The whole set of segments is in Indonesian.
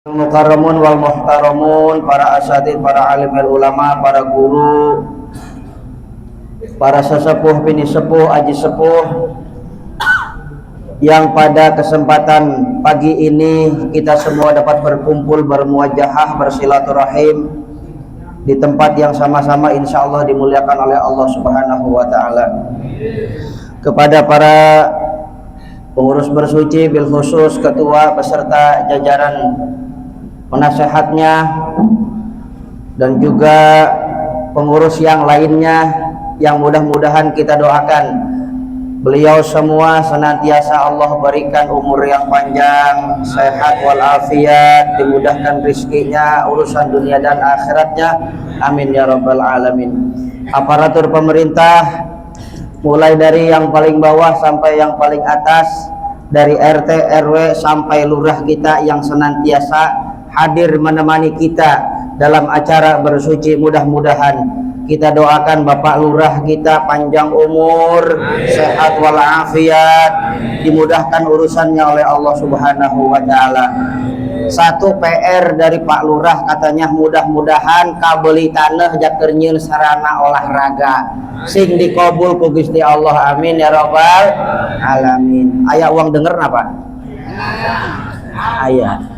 Mukarramun wal muhtaramun, para asatid, para alim ulama, para guru, para sesepuh, bini sepuh, aji sepuh, yang pada kesempatan pagi ini kita semua dapat berkumpul, bermuajahah, bersilaturahim di tempat yang sama-sama insya Allah dimuliakan oleh Allah Subhanahu wa Ta'ala. Kepada para pengurus bersuci, bil khusus ketua beserta jajaran penasehatnya dan juga pengurus yang lainnya, yang mudah-mudahan kita doakan beliau semua senantiasa Allah berikan umur yang panjang, sehat walafiat, dimudahkan rizkinya, urusan dunia dan akhiratnya, amin ya rabbal alamin. Aparatur pemerintah mulai dari yang paling bawah sampai yang paling atas, dari RT RW sampai lurah kita yang senantiasa hadir menemani kita dalam acara bersuci, mudah-mudahan kita doakan Bapak Lurah kita panjang umur, sehat walafiat, dimudahkan urusannya oleh Allah Subhanahu wa Ta'ala. Satu PR dari Pak Lurah katanya mudah-mudahan kabeli tanah jakernyieun sarana olahraga sing dikabul ku Gusti Allah, amin ya rabbal alamin. Aya uang denger apa? Aya.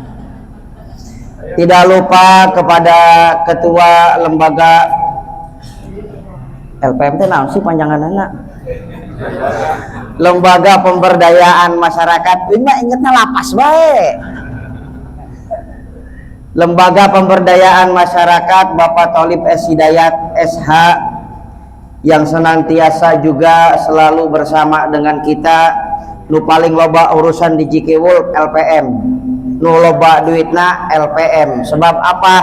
Tidak lupa kepada ketua lembaga LPM teh naon sih panjanganna? Lembaga Pemberdayaan Masyarakat. Ini ingetnya lapas bae. Lembaga Pemberdayaan Masyarakat Bapak Tholib S. Hidayat SH yang senantiasa juga selalu bersama dengan kita, nu paling loba urusan di Cikewul LPM, nu loba duitna LPM. Sebab apa?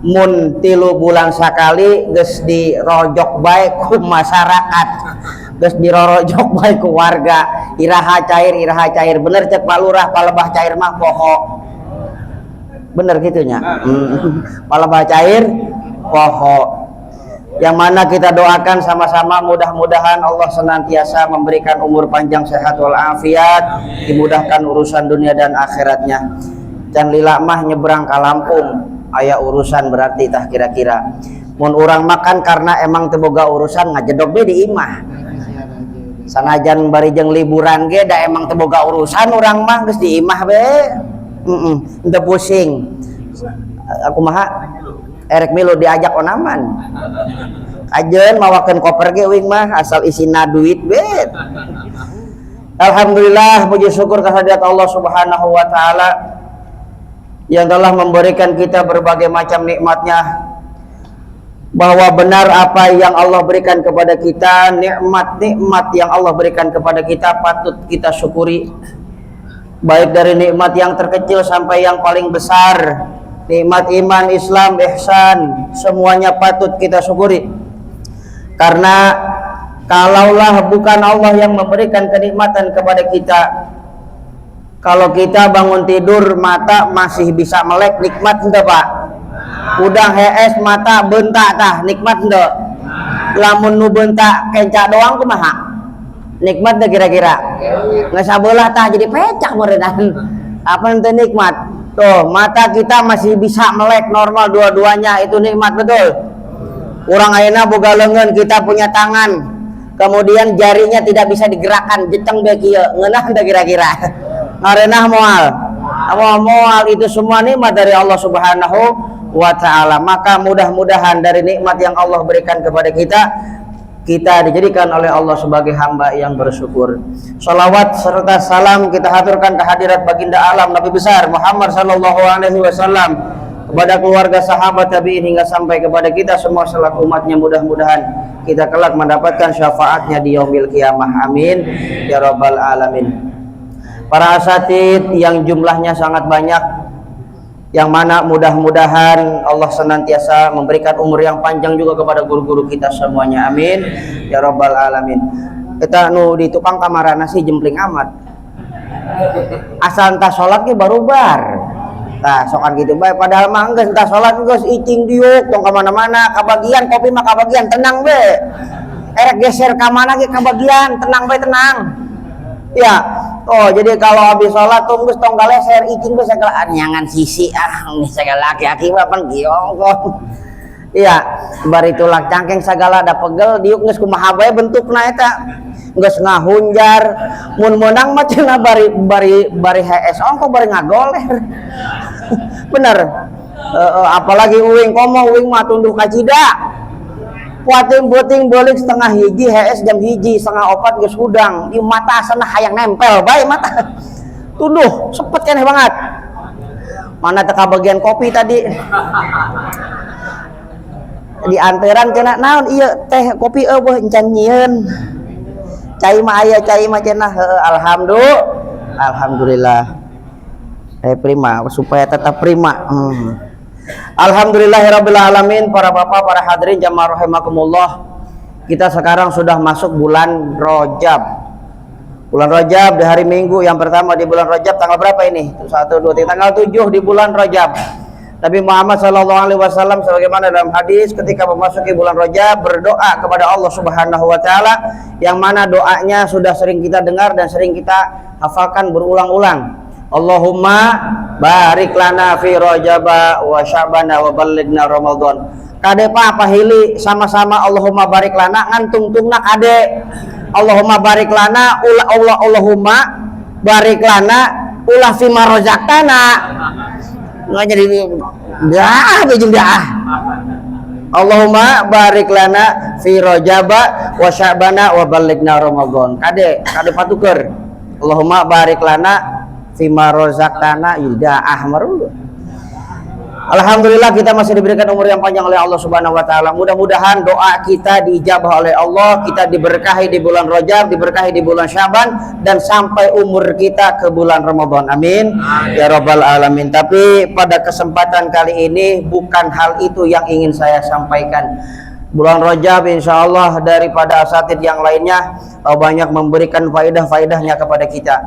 Mun 3 bulan sakali geus dirojok bae ku masyarakat, geus dirojok bae ku warga. Iraha cair bener cek Pak Lurah, palebah cair mah poho, bener gitunya. Palebah cair poho, yang mana kita doakan sama-sama mudah-mudahan Allah senantiasa memberikan umur panjang, sehat walafiat, dimudahkan urusan dunia dan akhiratnya. Dan lila mah nyebrang ke Lampung aya urusan berarti tah kira-kira mun urang makan karena emang teboga urusan ngajedog be di imah, sanajan bari jeung liburan ge da emang teboga urusan urang mah geus di imah be henteu pusing. Aku mah erek milu diajak onaman ajeun mawakeun koper ge uing mah asal isina duit be. Alhamdulillah, puji syukur kehadirat Allah Subhanahu wa Ta'ala yang telah memberikan kita berbagai macam nikmatnya, bahwa benar apa yang Allah berikan kepada kita, nikmat-nikmat yang Allah berikan kepada kita patut kita syukuri, baik dari nikmat yang terkecil sampai yang paling besar. Nikmat iman, Islam, ihsan, semuanya patut kita syukuri. Karena kalaulah bukan Allah yang memberikan kenikmatan kepada kita, kalau kita bangun tidur mata masih bisa melek, nikmat ente Pak? Udah hees mata bentak tah, nikmat ente? Lamun nu bentak kenca doang kumaha? Nikmat ente kira-kira? Nggak sabelah tah jadi pecah meredan. Apa ente nikmat? Tuh, mata kita masih bisa melek normal dua-duanya, itu nikmat betul. Urang ayeuna boga leungeun, kita punya tangan, kemudian jarinya tidak bisa digerakkan, jeteng bae kieu, ngeunah teh kira-kira? Ngarenah moal, itu semua nikmat dari Allah Subhanahu wa Ta'ala. Maka mudah-mudahan dari nikmat yang Allah berikan kepada kita, kita dijadikan oleh Allah sebagai hamba yang bersyukur. Salawat serta salam kita haturkan kehadirat baginda alam Nabi besar Muhammad sallallahu alaihi wasallam, kepada keluarga, sahabat, tabi'in hingga sampai kepada kita semua selaku umatnya. Mudah-mudahan kita kelak mendapatkan syafaatnya di yaumil qiyamah, amin ya rabbal alamin. Para asatid yang jumlahnya sangat banyak, yang mana mudah-mudahan Allah senantiasa memberikan umur yang panjang juga kepada guru-guru kita semuanya, amin ya rabbal alamin. Kita nu di tukang kamarana sih jempling amat, asal entah sholat ge baru bar tah sokan gitu bae, padahal mah geus entah sholat geus icing diuk tong ka mana-mana, kabagian kopi mah kabagian tenang be, erek geser ka mana ge kabagian tenang be, tenang ya. Oh, jadi kalau habis sholat tunggu tong galeser icing geus segala nyangan sisi ini segala aki-aki mah pan giong. Iya, bari tulak cangkeng segala ada pegel diuk geus kumaha bae bentukna eta. Geus ngahunjar, mun meunang mah cenah bari HS ongko bari ngagoler. Bener. Apalagi uing komo uing mah tunduh ka cida. Kuating buting balik setengah hiji HS jam hiji setengah opat geus hudang di mata sana hayang nempel bae mata tuduh sepet keneh banget mana teka bagian kopi tadi di anteran cenah naon ieu teh kopi eueuh encan nyieun cai mah aya cai mah cenah alhamdulillah prima supaya tetap prima. Alhamdulillahirabbil alamin, para bapak, para hadirin jamaah rahimakumullah. Kita sekarang sudah masuk bulan Rajab. Bulan Rajab di hari Minggu yang pertama di bulan Rajab tanggal berapa ini? 1 2 3 tanggal 7 di bulan Rajab. Nabi Muhammad SAW sebagaimana dalam hadis ketika memasuki bulan Rajab berdoa kepada Allah Subhanahu wa taala yang mana doanya sudah sering kita dengar dan sering kita hafalkan berulang-ulang. Allahumma barik lana fi Rajaba wa Sya'bana wa ballighna Ramadan. Kade pa pahili sama-sama Allahumma barik lana ngantungtungna kade. Allahumma barik lana Allahumma barik lana ulah fi marozaqtana. Nggak jadi bejeng dah. Allahumma barik lana fi Rajaba wa Sya'bana wa ballighna Ramadan. Kade patuker. Allahumma barik lana fima rozaqtana yudaah marul. Alhamdulillah kita masih diberikan umur yang panjang oleh Allah Subhanahu wa taala. Mudah-mudahan doa kita diijabah oleh Allah, kita diberkahi di bulan Rajab, diberkahi di bulan Syaban dan sampai umur kita ke bulan Ramadan. Amin. Ya rabbal alamin. Tapi pada kesempatan kali ini bukan hal itu yang ingin saya sampaikan. Bulan Rajab insya Allah daripada asatid yang lainnya banyak memberikan faedah-faedahnya kepada kita.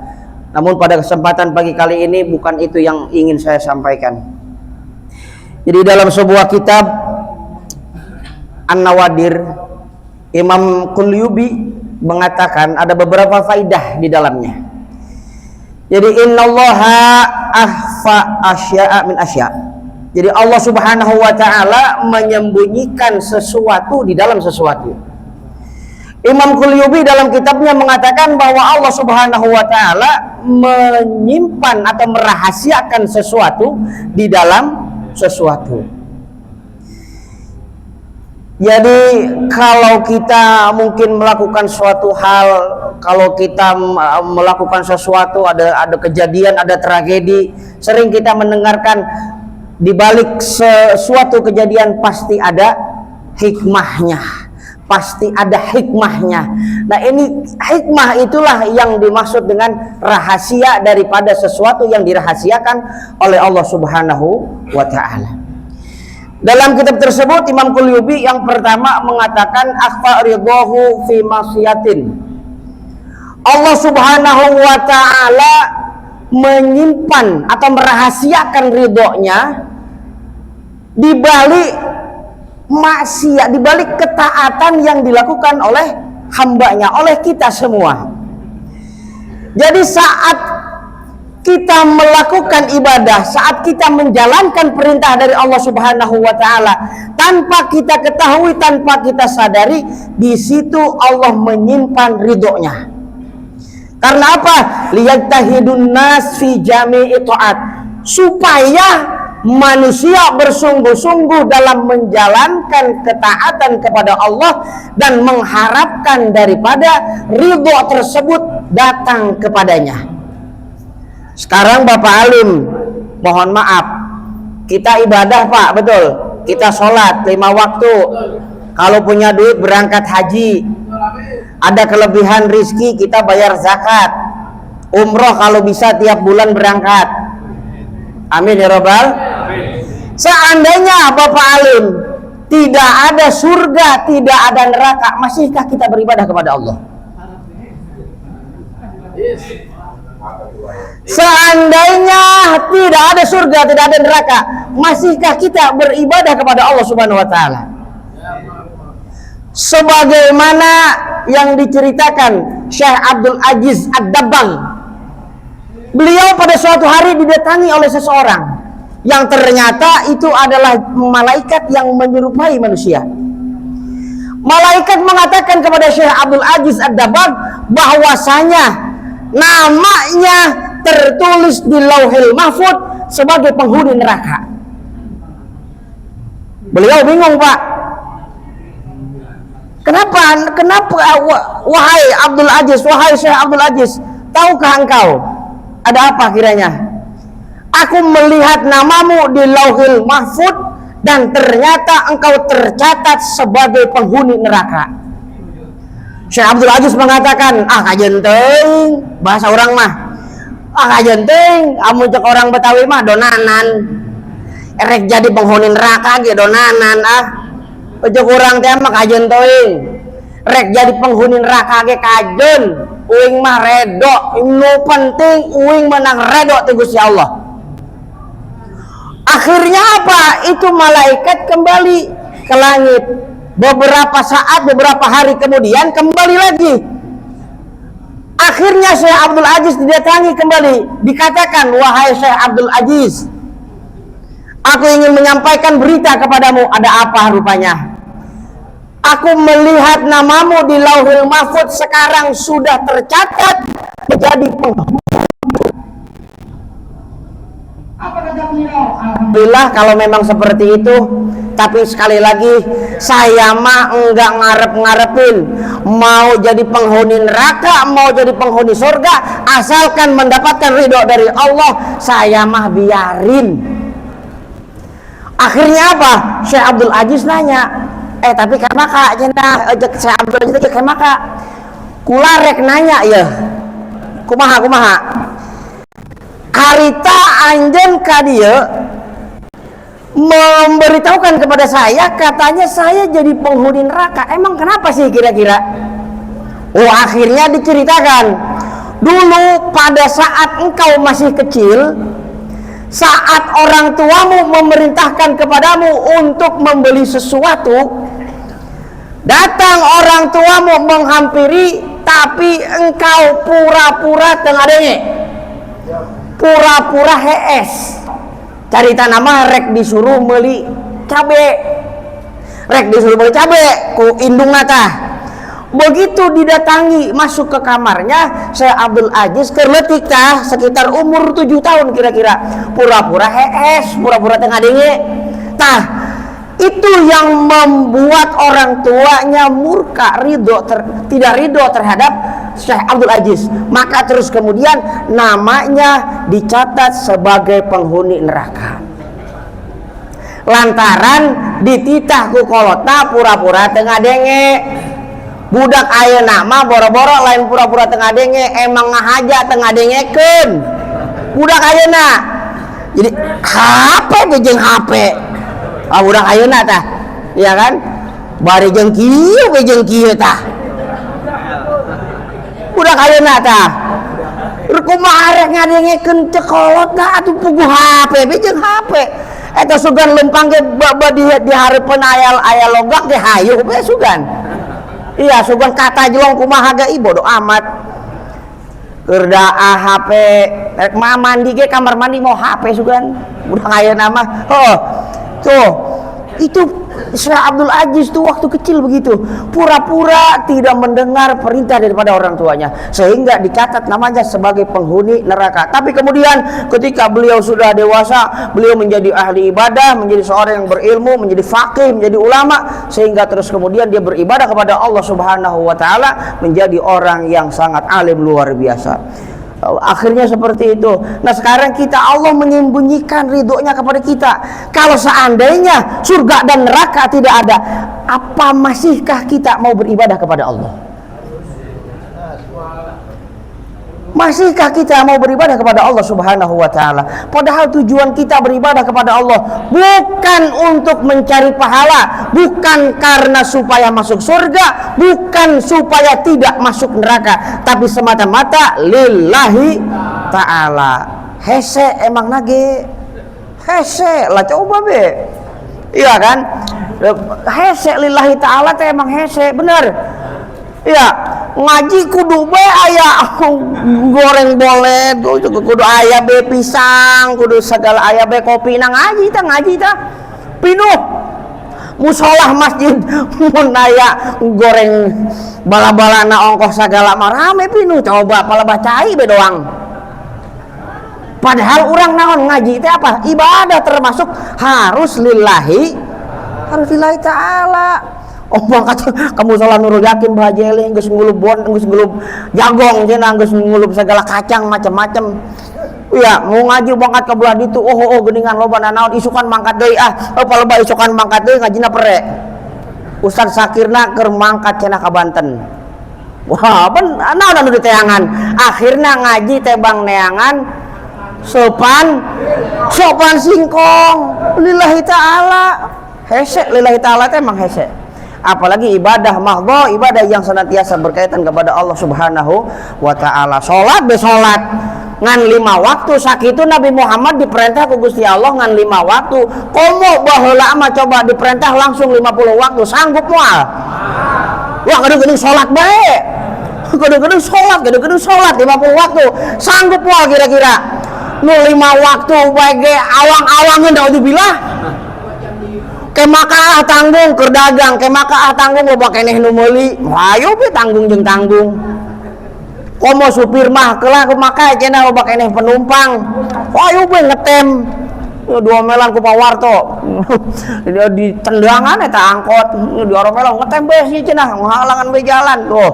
Namun pada kesempatan pagi kali ini bukan itu yang ingin saya sampaikan. Jadi dalam sebuah kitab An-Nawadir, Imam Qulyubi mengatakan ada beberapa faedah di dalamnya. Jadi innallaha akhfa asya'a min asya'. Jadi Allah Subhanahu wa taala menyembunyikan sesuatu di dalam sesuatu. Imam Qulyubi dalam kitabnya mengatakan bahwa Allah Subhanahu wa taala menyimpan atau merahasiakan sesuatu di dalam sesuatu. Jadi kalau kita mungkin melakukan suatu hal, kalau kita melakukan sesuatu ada kejadian, ada tragedi, sering kita mendengarkan di balik sesuatu kejadian pasti ada hikmahnya. Pasti ada hikmahnya. Nah ini hikmah itulah yang dimaksud dengan rahasia daripada sesuatu yang dirahasiakan oleh Allah Subhanahu wa ta'ala. Dalam kitab tersebut Imam Qulyubi yang pertama mengatakan akhfa ridahu fi masyiatin. Allah Subhanahu wa ta'ala menyimpan atau merahasiakan ridhonya di balik maksiat, di balik ketaatan yang dilakukan oleh hambanya, oleh kita semua. Jadi saat kita melakukan ibadah, saat kita menjalankan perintah dari Allah Subhanahu wa taala tanpa kita ketahui, tanpa kita sadari, di situ Allah menyimpan ridhonya. Karena apa? Liyajtahidun nas fi jami'i ta'at, supaya manusia bersungguh-sungguh dalam menjalankan ketaatan kepada Allah dan mengharapkan daripada ridho tersebut datang kepadanya. Sekarang Bapak Alim, mohon maaf, kita ibadah Pak, betul, kita sholat 5 waktu, kalau punya duit berangkat haji, ada kelebihan rizki kita bayar zakat, umroh kalau bisa tiap bulan berangkat. Amin ya rabbal. Seandainya Bapak Alim tidak ada surga, tidak ada neraka, masihkah kita beribadah kepada Allah? Seandainya tidak ada surga, tidak ada neraka, masihkah kita beribadah kepada Allah Subhanahu wa taala? Sebagaimana yang diceritakan Syekh Abdul Aziz Ad-Dabbagh Beliau pada suatu hari didatangi oleh seseorang yang ternyata itu adalah malaikat yang menyerupai manusia. Malaikat mengatakan kepada Syekh Abdul Aziz Ad-Dabbagh bahwasanya namanya tertulis di Lauhil Mahfuz sebagai penghuni neraka. Beliau bingung, Pak. Kenapa wahai Abdul Aziz, wahai Syekh Abdul Aziz, tahukah engkau ada apa kiranya? Aku melihat namamu di Lauhil Mahfuz dan ternyata engkau tercatat sebagai penghuni neraka. Syekh Abdul Aziz mengatakan, kajen teuing, bahasa orang mah. Kajen teuing, amun cek orang Betawi mah donanan. Erek jadi penghuni neraka ge donanan Ujug urang teh mah kajen teuing. Rek jadi penghuni neraka ge kajen. Uing mah redo, nu penting uing menang redo ti Gusti Allah. Akhirnya apa? Itu malaikat kembali ke langit. Beberapa saat, beberapa hari kemudian kembali lagi. Akhirnya Syekh Abdul Aziz didatangi kembali. Dikatakan, wahai Syekh Abdul Aziz, aku ingin menyampaikan berita kepadamu. Ada apa rupanya? Aku melihat namamu di Lauhil Mahfuz sekarang sudah tercatat menjadi penghuni. Apa kata beliau? Alhamdulillah kalau memang seperti itu. Tapi sekali lagi, saya mah enggak ngarep-ngarepin mau jadi penghuni neraka, mau jadi penghuni surga, asalkan mendapatkan ridho dari Allah, saya mah biarin. Akhirnya apa? Syekh Abdul Aziz nanya, tapi kan maka cenah Syekh Abdul Aziz kayak maka kula rek nanya ya. Kumaha. Harita anjeun ka dieu memberitahukan kepada saya, katanya saya jadi penghuni neraka. Emang kenapa sih kira-kira? Akhirnya diceritakan, dulu pada saat engkau masih kecil, saat orang tuamu memerintahkan kepadamu untuk membeli sesuatu, datang orang tuamu menghampiri, tapi engkau pura-pura tengah denge, pura-pura hees. Carita nama rek disuruh beli cabe, ku indung nata. Begitu didatangi masuk ke kamarnya Syekh Abdul Aziz kerletik tah sekitar umur 7 tahun kira-kira, pura-pura hees, pura-pura tengah denge. Tah itu yang membuat orang tuanya murka, tidak ridho terhadap Syekh Abdul Aziz. Maka terus kemudian namanya dicatat sebagai penghuni neraka. Lantaran dititah ku kolotna pura-pura tengah denge. Budak ayeuna mah boro-boro lain pura-pura tengah denge, emang ngahaja tengah dengekeun. Budak ayeuna. Jadi HP bejeng HP. Budak ayeuna tah. Iya kan? Bari jeung kieu bejeng kieu tah. Budak ayeuna tah. Kumaha rek ngadengekeun teu kolot da atuh puguh HP bejeng HP. Eta sugan lempang ge di hareupeun aya logak ge hayu we sugan. Iya sugan kata jelong kumaha ge bodo amat. Keur daa HP rek mandi ge kamar mandi mau HP sugan. Budak ayeuna mah. Tuh. Itu Syekh Abdul Aziz tuh waktu kecil begitu, pura-pura tidak mendengar perintah daripada orang tuanya, sehingga dicatat namanya sebagai penghuni neraka. Tapi kemudian ketika beliau sudah dewasa, beliau menjadi ahli ibadah, menjadi seorang yang berilmu, menjadi faqih, menjadi ulama, sehingga terus kemudian dia beribadah kepada Allah Subhanahu wa taala, menjadi orang yang sangat alim luar biasa. Akhirnya seperti itu. Nah sekarang kita, Allah menyembunyikan ridhonya kepada kita. Kalau seandainya surga dan neraka tidak ada, apa masihkah kita mau beribadah kepada Allah? Masihkah kita mau beribadah kepada Allah Subhanahu wa taala? Padahal tujuan kita beribadah kepada Allah bukan untuk mencari pahala, bukan karena supaya masuk surga, bukan supaya tidak masuk neraka, tapi semata-mata lillahi taala. Hese emang nage. Hese lah coba be. Iya kan? Hese lillahi taala teh emang hese, bener. Iya. ngaji kudu be aya goreng boleh, kudu aya be pisang, kudu segala aya be kopi na ngaji ta pinuh musolah masjid mun aya goreng bala-balana ongkos segala mah rame pinuh. Coba pala bacai be doang. Padahal orang naon ngaji teh apa? Ibadah, termasuk harus lillahi ta'ala. Mangkat kamu salah Nurul Yakin bahajele geus ngulup bon, geus ngulup jagong cenah, geus ngulup segala kacang macam-macam. Ya, mau ngaji mangkat ka belah ditu. Oh geuningan loba naon isukan mangkat deui paloba isukan mangkat deui ngajina pere. Ustaz Sakirna keur mangkat cenah ka Banten. Wah, naon anu diteangan? Akhirna ngaji teh bang neangan sopan singkong lillahi ta'ala. Hese lillahi ta'ala teh emang hese. Apalagi ibadah mahdhah, ibadah yang senantiasa berkaitan kepada Allah Subhanahu wa taala. Salat be salat ngan 5 waktu, sakitu Nabi Muhammad diperintah ku Gusti Allah ngan 5 waktu. Komo baheula mah coba diperintah langsung 50 waktu, sanggup moal? Wah, geuning salat bae. Geuning salat 50 waktu. Sanggup moal kira-kira? Nu 5 waktu bae awang-awangeun naudzubillah. Kemakaah tanggung keur dagang, kemakaah tanggung loba keneh nu meuli. Hayu be tanggung jeung tanggung. Komo supir mah kelah kumakae cenah loba keneh penumpang. Hayu be ngetem. Dua melan ku pawarto. Dia di tendangan eta angkot, di oromelan ngetem be sih cenah ngahalangan be jalan. Tuh.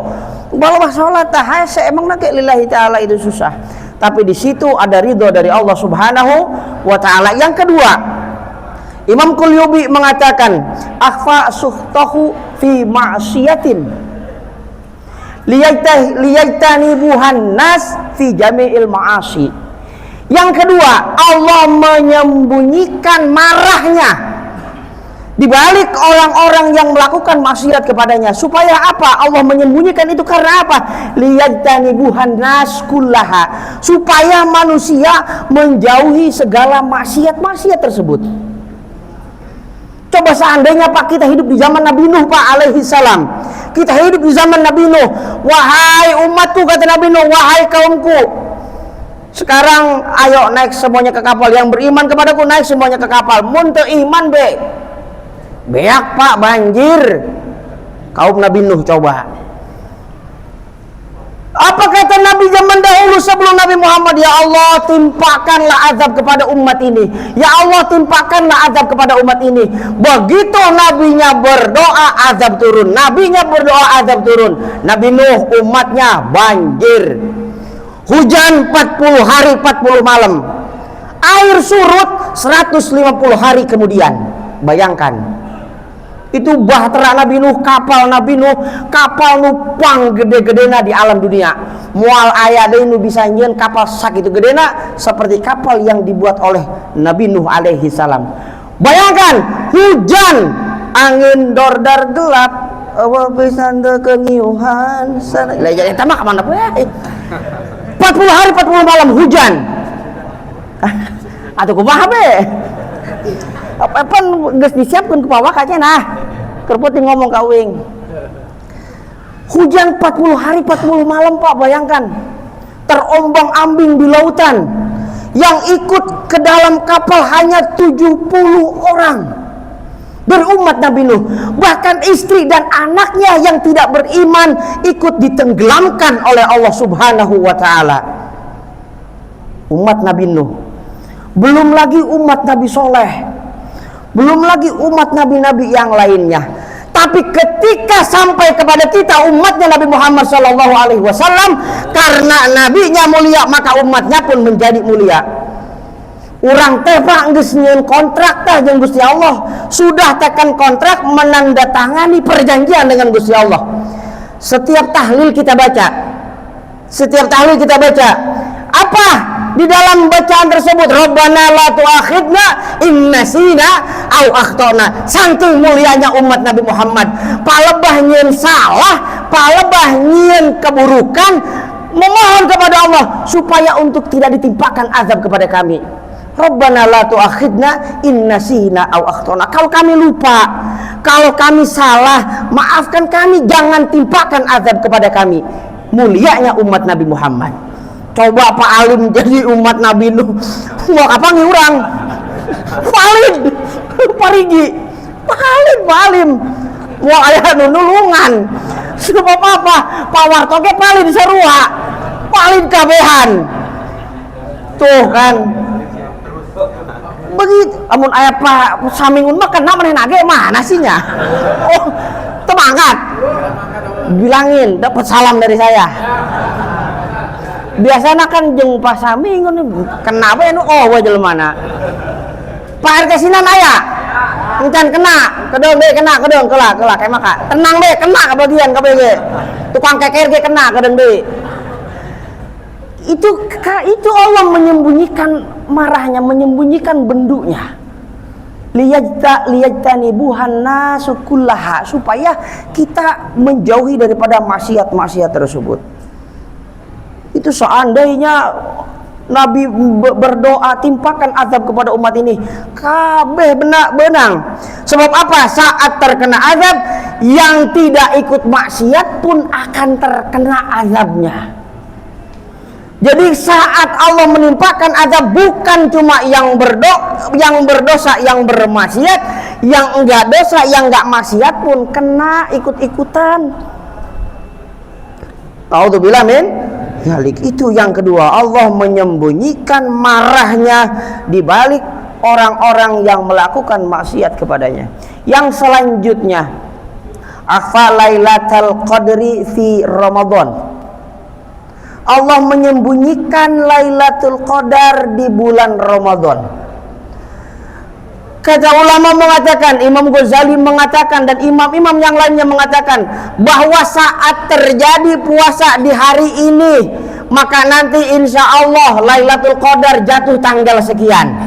Bala salat tah hese emang na lillahi ta'ala itu susah. Tapi di situ ada ridho dari Allah Subhanahu wa taala. Yang kedua, Imam Qulyubi mengatakan akhfa suhtahu fi ma'siyatin liyajtanibuhan nas fi jami'il ma'asi. Yang kedua, Allah menyembunyikan marahnya di balik orang-orang yang melakukan maksiat kepadanya. Supaya apa? Allah menyembunyikan itu karena apa? Liyajtanibuhan nas kullaha, supaya manusia menjauhi segala maksiat-maksiat tersebut. Coba seandainya Pak kita hidup di zaman Nabi Nuh Pak alaihi salam. Kita hidup di zaman Nabi Nuh. Wahai umatku kata Nabi Nuh, wahai kaumku. Sekarang ayo naik semuanya ke kapal. Yang beriman kepadaku naik semuanya ke kapal. Mun teu iman be. Beak Pak banjir. Kaum Nabi Nuh coba. Apa kata Nabi zaman dahulu sebelum Nabi Muhammad? Ya Allah, timpakanlah azab kepada umat ini. Ya Allah, timpakanlah azab kepada umat ini. Begitu nabinya berdoa, azab turun. Nabinya berdoa, azab turun. Nabi Nuh umatnya banjir. Hujan 40 hari 40 malam. Air surut 150 hari kemudian. Bayangkan. Itu bahtera Nabi Nuh, kapal Nabi Nuh, kapal nu pang gede-gedena di alam dunia. Moal aya deui nu bisa nyieun kapal sakitu gedena seperti kapal yang dibuat oleh Nabi Nuh alaihi salam. Bayangkan hujan, angin dordar gelap, eueuh pisan teu kengiuhan sana. Lah jadi eta mah ka mana we? 40 hari 40 malam hujan. Atuh kumaha be? Apa geus disiapkeun ku pawak aja nah. Keur penting ngomong kawing. Hujan 40 hari 40 malam Pak, bayangkan. Terombang-ambing di lautan. Yang ikut ke dalam kapal hanya 70 orang dari umat Nabi Nuh. Bahkan istri dan anaknya yang tidak beriman ikut ditenggelamkan oleh Allah Subhanahu wa taala. Umat Nabi Nuh. Belum lagi umat Nabi Soleh. Belum lagi umat nabi-nabi yang lainnya. Tapi ketika sampai kepada kita umatnya Nabi Muhammad SAW, karena nabinya mulia maka umatnya pun menjadi mulia. Urang teh Pak geus nyieun kontrak teh jeung Gusti Allah, sudah tekan kontrak menandatangani perjanjian dengan Gusti Allah. Setiap tahlil kita baca. Apa di dalam bacaan tersebut? Rabbana la tu'akhidna in nasina au akhtana. Saking mulianya umat Nabi Muhammad, palebah nyieun salah, palebah nyieun keburukan, memohon kepada Allah supaya untuk tidak ditimpakan azab kepada kami. Rabbana la tu'akhidna in nasina au akhtana. Kalau kami lupa, Kalau kami salah, maafkan kami, jangan timpakan azab kepada kami. Mulianya umat Nabi Muhammad. Coba Pak Alim jadi umat Nabi Nuh, mau kapan nih orang? Valid, parigi, Pak Alim, mau ayah nulungan. Sebab apa? Pak Wartoke paling sarua, paling kabehan. Tuh kan. Begitu, amun ayah Pak Samingun makan nama nage mana sihnya? Oh, temangat. Bilangin, dapat salam dari saya. Biasanya kan jeung Pak Samingun kenapa ya nu oh jelema. Pak RT sinan aya. Encan kena, kedeng deh kena, kedeng kelak kayak maka. Tenang deh, kena ke bagian KBG. Tukang keker ge kena kedeng deh. Itu Allah menyembunyikan marahnya, menyembunyikan bendunya. Liyajtanibuhan nasu kullaha, supaya kita menjauhi daripada maksiat-maksiat tersebut. Itu seandainya Nabi berdoa timpakan azab kepada umat ini, kabeh benang. Sebab apa? Saat terkena azab, yang tidak ikut maksiat pun akan terkena azabnya. Jadi saat Allah menimpakan azab, bukan cuma yang berdosa, yang bermaksiat, yang enggak dosa, yang enggak maksiat pun kena ikut-ikutan. Tahu tuh bilang min? Yalik. Itu yang kedua, Allah menyembunyikan marahnya di balik orang-orang yang melakukan maksiat kepadanya. Yang selanjutnya, akhfa lailatul qadri fi Ramadan. Allah menyembunyikan Lailatul Qadar di bulan Ramadan. Kata ulama mengatakan, Imam Ghazali mengatakan, dan imam-imam yang lainnya mengatakan, bahwa saat terjadi puasa di hari ini, maka nanti insya Allah Lailatul Qadar jatuh tanggal sekian.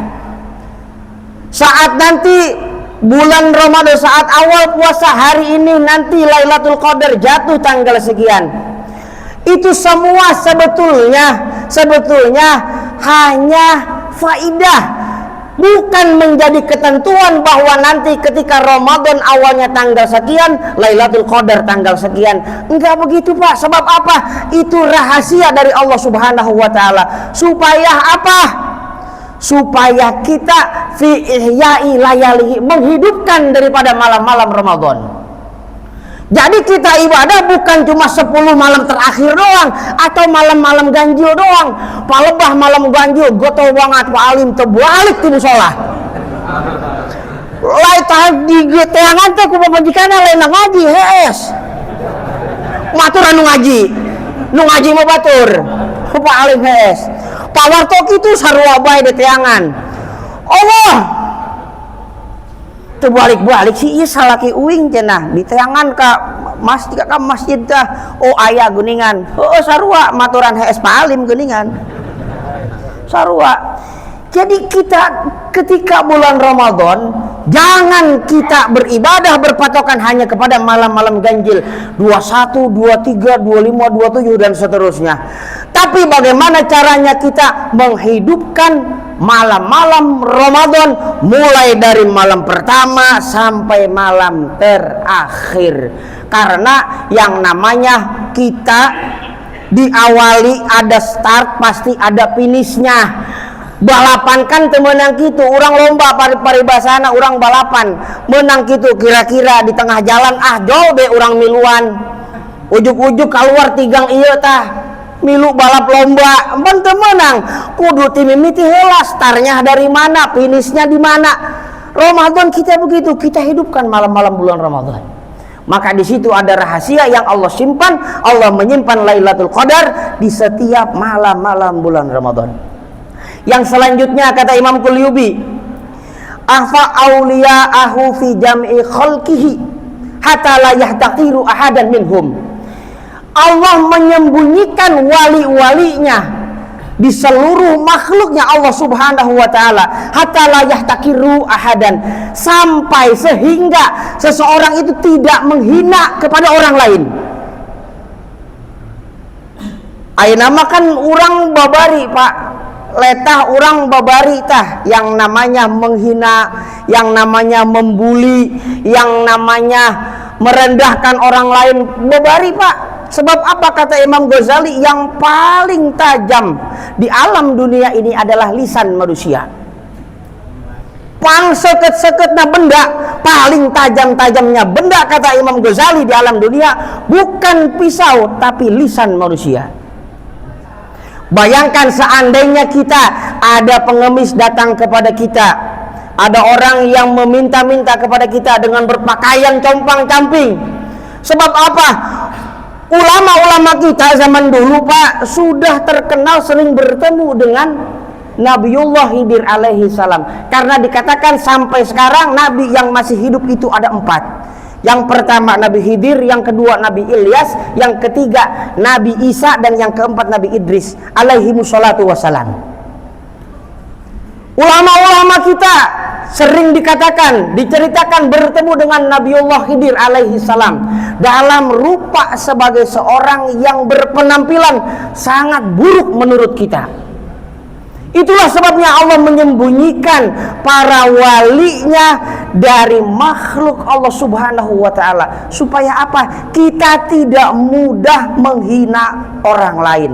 Saat nanti bulan Ramadan, saat awal puasa hari ini, nanti Lailatul Qadar jatuh tanggal sekian. Itu semua sebetulnya hanya faidah, bukan menjadi ketentuan bahwa nanti ketika Ramadan awalnya tanggal sekian, Lailatul Qadar tanggal sekian. Enggak begitu Pak. Sebab apa? Itu rahasia dari Allah Subhanahu wa taala. Supaya apa? Supaya kita fi ihya'i layalihi, menghidupkan daripada malam-malam Ramadan. Jadi kita ibadah bukan cuma 10 malam terakhir doang, atau malam-malam ganjil doang. Palebah malam ganjil gotoh banget Pak Alim terbalik di musola. Lai tadi teangan teh ku pamajikanna lain ngaji hees. Matur anu ngaji mah batur. Pak Alim hees. Pak Wartok itu sarua bae di teangan. Allah terbalik-balik si ieu salaki uing cenah di teangan ka masjid tah. Oh aya geuningan. Heueuh sarua maturan hees Pak Alim geuningan. Sarua. Jadi kita ketika bulan Ramadan, jangan kita beribadah berpatokan hanya kepada malam-malam ganjil 21, 23, 25, 27 dan seterusnya. Tapi bagaimana caranya kita menghidupkan malam-malam Ramadan, mulai dari malam pertama sampai malam terakhir. Karena yang namanya kita diawali ada start, pasti ada finishnya. Balapan kan temenang gitu, orang lomba paribasana, orang balapan menang gitu, kira-kira di tengah jalan jol be orang miluan, ujuk-ujuk keluar tigang iya tah milu balap lomba, empan temenang kudu timimiti heula startnya dari mana, finishnya di mana. Ramadan kita begitu, kita hidupkan malam-malam bulan Ramadan. Maka di situ ada rahasia yang Allah simpan. Allah menyimpan Lailatul Qadar di setiap malam-malam bulan Ramadan. Yang selanjutnya kata Imam Qulyubi, afa auliya'ahu fi jam'i khalqihi hatta la yahtaqiru ahadan minhum. Allah menyembunyikan wali-walinya di seluruh makhluknya Allah Subhanahu wa taala, hatta la yahtaqiru ahadan, sampai sehingga seseorang itu tidak menghina kepada orang lain. Ayeuna mah kan urang babari Pak, letah orang babari tah yang namanya menghina, yang namanya membuli, yang namanya merendahkan orang lain, babari Pak. Sebab apa kata Imam Ghazali, yang paling tajam di alam dunia ini adalah lisan manusia. Pang seket-seketna benda, paling tajam-tajamnya benda kata Imam Ghazali di alam dunia bukan pisau tapi lisan manusia. Bayangkan seandainya kita ada pengemis datang kepada kita, ada orang yang meminta-minta kepada kita dengan berpakaian compang-camping. Sebab apa? Ulama-ulama kita zaman dulu Pak sudah terkenal sering bertemu dengan Nabiullah Khidir alaihi salam. Karena dikatakan sampai sekarang Nabi yang masih hidup itu ada 4. Yang pertama Nabi Khidir, yang kedua Nabi Ilyas, yang ketiga Nabi Isa, dan yang keempat Nabi Idris alaihi musholatu wassalam. Ulama-ulama kita sering dikatakan, diceritakan bertemu dengan Nabiullah Khidir alaihi salam dalam rupa sebagai seorang yang berpenampilan sangat buruk menurut kita. Itulah sebabnya Allah menyembunyikan para walinya dari makhluk Allah subhanahu wa ta'ala. Supaya apa? Kita tidak mudah menghina orang lain.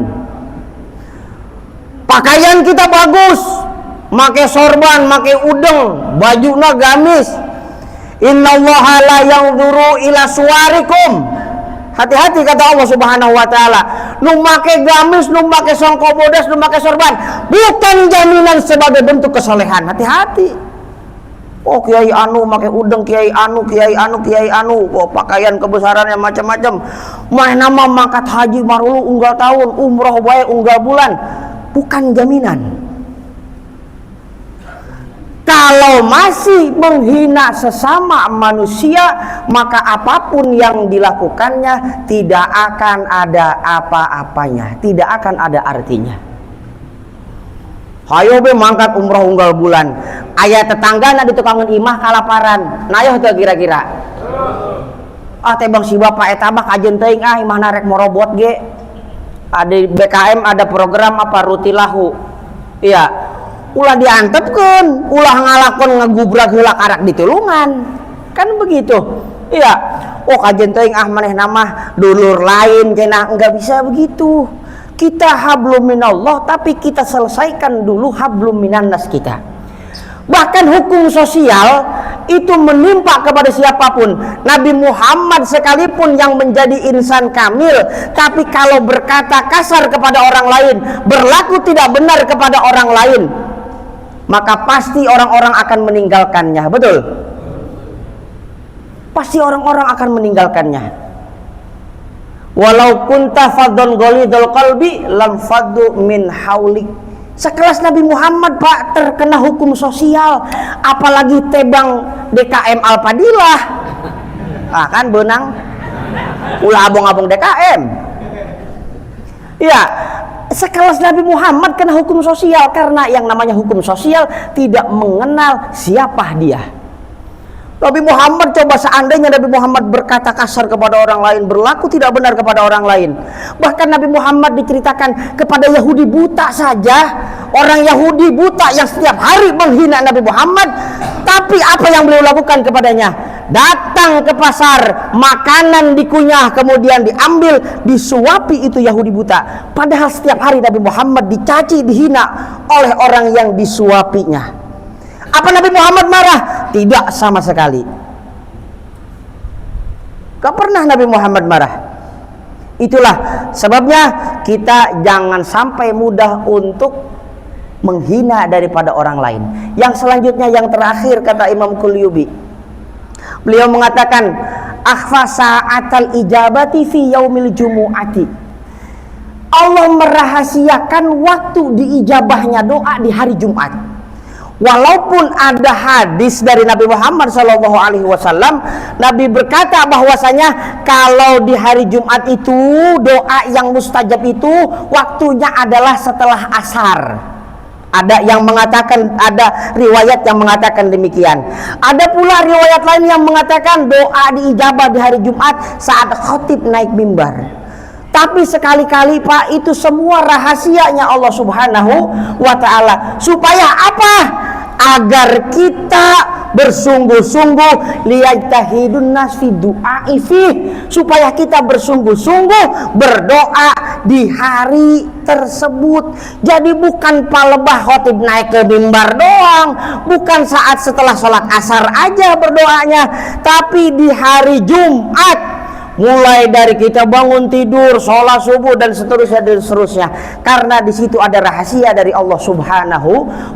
Pakaian kita bagus, make sorban, make udeng, bajuna gamis. Innallaha la yanzuru ila suwarikum. Hati-hati kata Allah subhanahu wa ta'ala. Nu make gamis, nu make songko bodas, nu make sorban, bukan jaminan sebagai bentuk kesolehan. Hati-hati. Oh kiai anu make udeng, kiai anu, kiai anu, kiai anu, oh pakaian kebesarannya macam-macam. Mah nama mangkat haji marulu unggal tahun, umroh bae unggal bulan, bukan jaminan. Kalau masih menghina sesama manusia, maka apapun yang dilakukannya tidak akan ada apa-apanya, tidak akan ada artinya. Hayo be mangkat umroh unggal bulan, aya tetanggana di tukangan imah kalaparan, nayoh teu kira-kira. Ah teh bang si bapak eta mah kajen teuing imah narek morobot ge. Ada BKM ada program apa rutilahu. Iya. Ulah diantepkeun, ulah ngalakon ngagubrak heula karak di tulungan. Kan begitu. Iya. Oh kajen teuing maneh namah dulur lain cenah, enggak bisa begitu. Kita hablum minallah, tapi kita selesaikan dulu hablum minannas kita. Bahkan hukum sosial itu menimpa kepada siapapun. Nabi Muhammad sekalipun yang menjadi insan kamil, tapi kalau berkata kasar kepada orang lain, berlaku tidak benar kepada orang lain, maka pasti orang-orang akan meninggalkannya. Betul? Pasti orang-orang akan meninggalkannya. Walau kunta fadhon ghalidul qalbi lam faddu min haulik. Sekelas Nabi Muhammad Pak terkena hukum sosial, apalagi tebang DKM Al-Fadilah. Ah kan benang ulah abong-abong DKM. Iya, sekelas Nabi Muhammad kena hukum sosial karena yang namanya hukum sosial tidak mengenal siapa dia. Nabi Muhammad, coba seandainya Nabi Muhammad berkata kasar kepada orang lain, berlaku tidak benar kepada orang lain. Bahkan Nabi Muhammad diceritakan kepada Yahudi buta saja, orang Yahudi buta yang setiap hari menghina Nabi Muhammad, tapi apa yang beliau lakukan kepadanya? Datang ke pasar, makanan dikunyah, kemudian diambil, disuapi itu Yahudi buta. Padahal setiap hari Nabi Muhammad dicaci, dihina oleh orang yang disuapinya. Apa Nabi Muhammad marah? Tidak sama sekali. Gak pernah Nabi Muhammad marah. Itulah sebabnya kita jangan sampai mudah untuk menghina daripada orang lain. Yang selanjutnya, yang terakhir, kata Imam Qulyubi, beliau mengatakan akhfa sa'atal ijabati fi yaumil jumu'ati. Allah merahasiakan waktu diijabahnya doa di hari Jumat. Walaupun ada hadis dari Nabi Muhammad SAW, Nabi berkata bahwasanya kalau di hari Jumat itu doa yang mustajab itu waktunya adalah setelah asar. Ada yang mengatakan, ada riwayat yang mengatakan demikian. Ada pula riwayat lain yang mengatakan doa diijabah di hari Jumat saat khatib naik mimbar. Tapi sekali-kali Pak, itu semua rahasianya Allah Subhanahu wa ta'ala. Supaya apa? Agar kita bersungguh-sungguh liyajtahidun nas fi du'ai fih, supaya kita bersungguh-sungguh berdoa di hari tersebut. Jadi bukan palebah khotib naik ke mimbar doang, bukan saat setelah sholat asar aja berdoanya, tapi di hari Jumat, mulai dari kita bangun tidur, sholat subuh dan seterusnya. Karena di situ ada rahasia dari Allah Subhanahu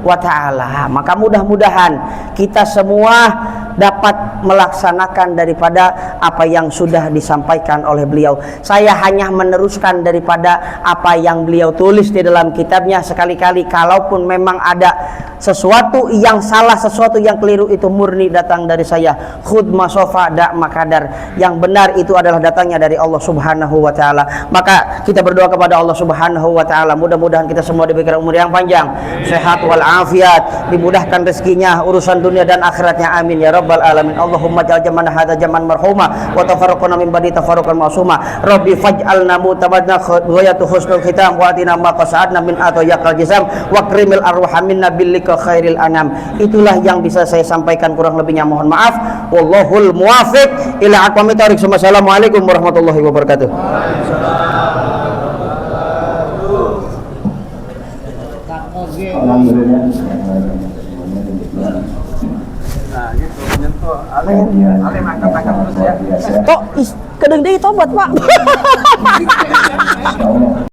wa ta'ala. Maka mudah-mudahan kita semua dapat melaksanakan daripada apa yang sudah disampaikan oleh beliau. Saya hanya meneruskan daripada apa yang beliau tulis di dalam kitabnya. Sekali-kali kalaupun memang ada sesuatu yang salah, sesuatu yang keliru, itu murni datang dari saya. Khud masofa da makadar. Yang benar itu adalah datangnya dari Allah Subhanahu wa ta'ala. Maka kita berdoa kepada Allah Subhanahu wa ta'ala, mudah-mudahan kita semua diberikan umur yang panjang, sehat walafiat, dimudahkan rezekinya, urusan dunia dan akhiratnya, amin ya rabbal alamin. Allahumma ja'al jamana hadza jaman marhuma wa tafarraqna min ba'di tafarruqan ma'suma. Rabbi faj'alna mutabadna ghayatu husnul khitam wa atina ma qasa'adna min atayaqal jisam wa krimil arwah minna billika khairil anam. Itulah yang bisa saya sampaikan, kurang lebihnya mohon maaf. Wallahul muwafiq ila aqwamit thoriq. Assalamualaikum warahmatullahi wabarakatuh. Alhamdulillah. Nah, gitu menyentuh alim angkat terus ya. Kok kedeng deui tobat, Pak.